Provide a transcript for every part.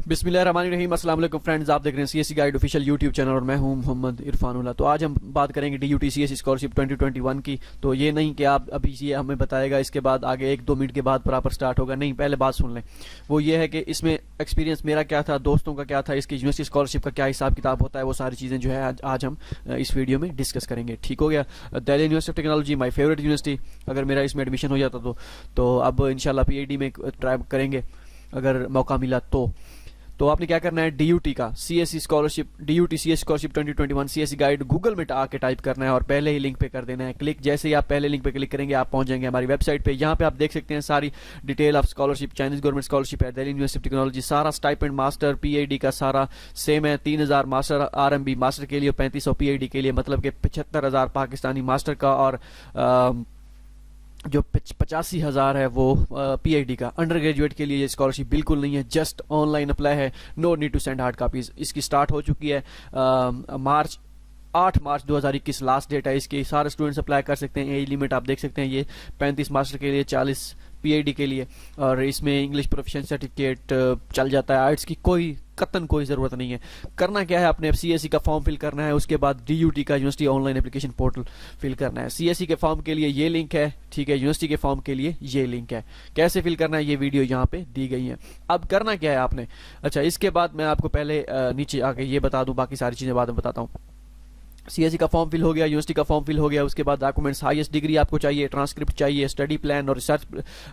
बिस्मिल्लाहिर्रहमानिर्रहीम। अस्सलाम वालेकुम फ्रेंड्स, आप देख रहे हैं CSC guide official YouTube channel और मैं हूं मोहम्मद इरफान उल्ला। तो आज हम बात करेंगे DUT CSE स्कॉलरशिप 2021 की। तो ये नहीं कि आप अभी ये हमें बताएगा इसके बाद आगे 1-2 मिनट के बाद प्रॉपर स्टार्ट होगा, नहीं, पहले बात सुन लें। वो ये है कि इसमें एक्सपीरियंस मेरा क्या था, दोस्तों का क्या था, इसकी यूनिवर्सिटी स्कॉलरशिप का क्या हिसाब किताब होता है, वो सारी चीज़ें जो है आज हम इस वीडियो में डिस्कस करेंगे। ठीक हो गया। Delhi university of technology my favourite university, अगर मेरा इसमें एडमिशन हो जाता तो अब इंशाल्लाह PhD में ट्राई करेंगे अगर मौका मिला तो आपने क्या करना है, DUT का CSE scholarship, DUT CSE scholarship 2021 CSE guide Google में आके टाइप करना है और पहले ही लिंक पे कर देना है क्लिक। जैसे ही आप पहले लिंक पे क्लिक करेंगे आप पहुंच जाएंगे हमारी वेबसाइट पे। यहाँ पे आप देख सकते हैं सारी detail of scholarship, Chinese government scholarship है, दिल्ली यूनिवर्सिटी ऑफ टेक्नोलॉजी, सारा स्टाइपेंड मास्टर PhD का सारा सेम है। 3000 मास्टर RMB मास्टर के लिए, 3500 PhD के लिए, मतलब कि 75,000 पाकिस्तानी मास्टर का, और जो 85,000 है वो PhD का। अंडर ग्रेजुएट के लिए ये स्कॉलरशिप बिल्कुल नहीं है, जस्ट ऑनलाइन अप्लाई है, no need to send hard copies. इसकी स्टार्ट हो चुकी है 8 मार्च 2021 लास्ट डेट है इसकी। सारे स्टूडेंट्स अप्लाई कर सकते हैं। एज लिमिट आप देख सकते हैं, ये 35 मास्टर के लिए, 40 PhD के लिए, और इसमें इंग्लिश प्रोफिशिएंसी सर्टिफिकेट चल जाता है। आर्ट्स की कोई ज़रूरत नहीं है। करना क्या है, आपने CSE का फॉर्म फिल करना है, उसके बाद DUT का university online application portal fill करना है। CSE के फॉर्म के लिए ये लिंक है, ठीक है, यूनिवर्सिटी के फॉर्म के लिए ये लिंक है। कैसे फिल करना है ये वीडियो यहाँ पे दी गई है। अब करना क्या है आपने, अच्छा इसके बाद मैं आपको पहले नीचे आके ये बता दूँ, बाकी सारी चीज़ें बाद में बताता हूँ। CSE का फॉर्म फिल हो गया, यूनिवर्सिटी का फॉर्म फिल हो गया, उसके बाद डॉक्यूमेंट्स, हाईएस्ट डिग्री आपको चाहिए, ट्रांसक्रिप्ट चाहिए, स्टडी प्लान और रिसर्च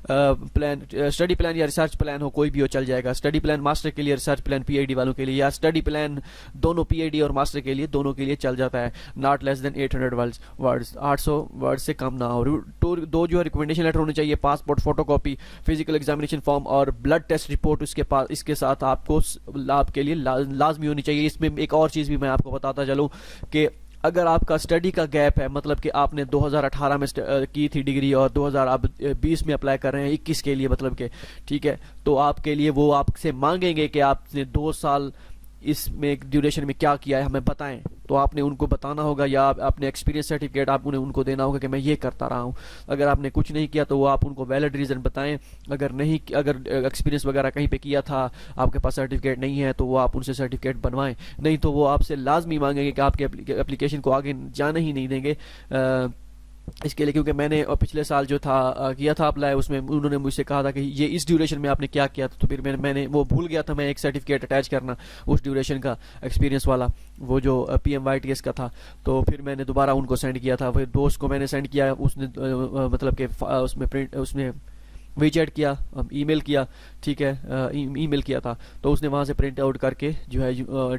प्लान, स्टडी प्लान या रिसर्च प्लान हो, कोई भी हो चल जाएगा। स्टडी प्लान मास्टर के लिए, रिसर्च प्लान PhD वालों के लिए, या स्टडी प्लान दोनों PhD और मास्टर के लिए, दोनों के लिए चल जाता है। Not less than 800 words, 800 word से कम ना हो। दो जो है रिकमेंडेशन लेटर होने चाहिए, passport photo copy, physical examination form और ब्लड टेस्ट रिपोर्ट इसके साथ आपको आपके लिए लाजमी होनी चाहिए। इसमें एक और चीज़ भी मैं आपको बताता चलूँ कि अगर आपका स्टडी का गैप है, मतलब कि आपने 2018 में की थी डिग्री और 2020 में अप्लाई कर रहे हैं 21 के लिए, मतलब कि ठीक है, तो आपके लिए वो आपसे मांगेंगे कि आपने 2 साल इसमें ड्यूरेशन में क्या किया है हमें बताएं। तो आपने उनको बताना होगा, या आपने एक्सपीरियंस सर्टिफिकेट आप उनको देना होगा कि मैं ये करता रहा हूँ। अगर आपने कुछ नहीं किया तो वो आप उनको वैलिड रीज़न बताएं। अगर एक्सपीरियंस वगैरह कहीं पे किया था, आपके पास सर्टिफिकेट नहीं है, तो वो आप उनसे सर्टिफिकेट बनवाएं। नहीं तो वो आपसे लाजमी मांगेंगे कि आपके एप्लीकेशन को आगे जाने ही नहीं देंगे। इसके लिए क्योंकि मैंने पिछले साल जो था किया था अप्लाई, उसमें उन्होंने मुझसे कहा था कि ये इस ड्यूरेशन में आपने क्या किया था, तो फिर मैंने वो भूल गया था मैं एक सर्टिफिकेट अटैच करना उस ड्यूरेशन का, एक्सपीरियंस वाला, वो जो PMYTS का था। तो फिर मैंने दोबारा उनको सेंड किया था, फिर दोस्त को मैंने सेंड किया, उसने मतलब कि उसमें WeChat किया, ईमेल किया, ठीक है, ईमेल किया था, तो उसने वहाँ से प्रिंट आउट करके जो है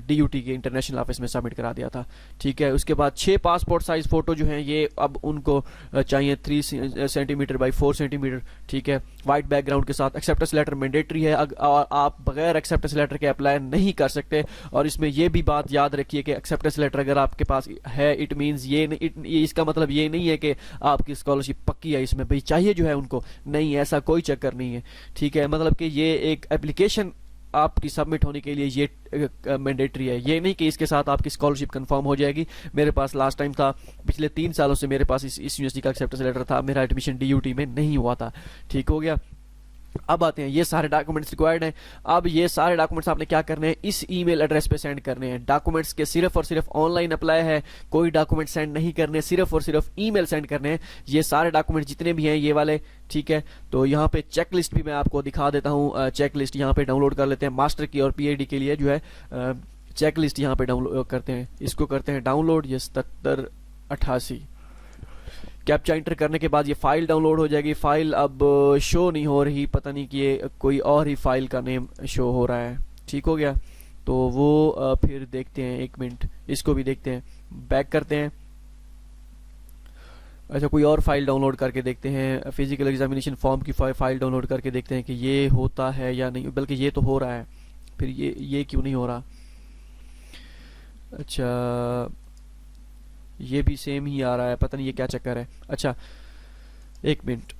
DUT के इंटरनेशनल ऑफिस में सबमिट करा दिया था, ठीक है। उसके बाद 6 पासपोर्ट साइज फ़ोटो जो हैं ये अब उनको चाहिए 3 सेंटीमीटर बाई 4 सेंटीमीटर, ठीक है, वाइट बैकग्राउंड के साथ। एक्सेप्टेंस लेटर मैंडेटरी है, और आप बगैर एक्सेप्टेंस लेटर के अप्लाई नहीं कर सकते। और इसमें ये भी बात याद रखिए कि एक्सेप्टेंस लेटर अगर आपके पास है, इट मीन्स ये इसका मतलब ये नहीं है कि आपकी स्कॉलरशिप पक्की है, इसमें भाई चाहिए जो है उनको, नहीं, ऐसा कोई चक्कर नहीं है, ठीक है। मतलब कि ये एक एप्लीकेशन आपकी सबमिट होने के लिए ये मैंडेटरी है, ये नहीं कि इसके साथ आपकी स्कॉलरशिप कंफर्म हो जाएगी। मेरे पास लास्ट टाइम था, पिछले 3 सालों से मेरे पास इस यूनिवर्सिटी का एक्सेप्टेंस लेटर था, मेरा एडमिशन DUT में नहीं हुआ था, ठीक हो गया। अब आते हैं, ये सारे डॉक्यूमेंट्स रिक्वायर्ड हैं। अब ये सारे डॉक्यूमेंट्स आपने क्या करने हैं, इस ईमेल एड्रेस पे सेंड करने हैं। डॉक्यूमेंट्स के सिर्फ और सिर्फ ऑनलाइन अप्लाई है, कोई डॉक्यूमेंट सेंड नहीं करने, सिर्फ और सिर्फ ईमेल सेंड करने हैं। ये सारे डॉक्यूमेंट जितने भी हैं ये वाले, ठीक है। तो यहाँ पे चेक लिस्ट भी मैं आपको दिखा देता हूँ, चेक लिस्ट यहाँ पे डाउनलोड कर लेते हैं। मास्टर की और PhD के लिए जो है चेक लिस्ट यहाँ पे डाउनलोड करते हैं, इसको करते हैं डाउनलोड। ये 7788 कैप्चा इंटर करने के बाद ये फाइल डाउनलोड हो जाएगी। फाइल अब शो नहीं हो रही, पता नहीं कि ये कोई और ही फाइल का नेम शो हो रहा है, ठीक हो गया। तो वो फिर देखते हैं, 1 मिनट, इसको भी देखते हैं, बैक करते हैं। अच्छा, कोई और फाइल डाउनलोड करके देखते हैं, फिजिकल एग्जामिनेशन फॉर्म की फाइल डाउनलोड करके देखते हैं कि ये होता है या नहीं, बल्कि ये तो हो रहा है, फिर ये क्यों नहीं हो रहा। अच्छा, ये भी सेम ही आ रहा है, पता नहीं ये क्या चक्कर है। अच्छा 1 मिनट,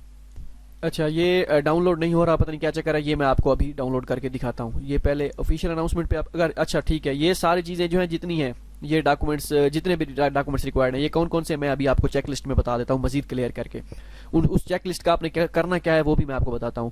अच्छा ये डाउनलोड नहीं हो रहा, पता नहीं क्या चक्कर है, ये मैं आपको अभी डाउनलोड करके दिखाता हूँ। ये पहले ऑफिशियल अनाउंसमेंट पे आप अगर, अच्छा ठीक है, ये सारी चीज़ें जो हैं जितनी हैं, ये डॉक्यूमेंट्स जितने भी डॉक्यूमेंट्स रिक्वायर्ड हैं, ये कौन कौन से मैं अभी आपको चेक लिस्ट में बता देता हूँ मजीद क्लियर करके। उस चेक लिस्ट का आपने करना क्या है वो भी मैं आपको बताता हूँ।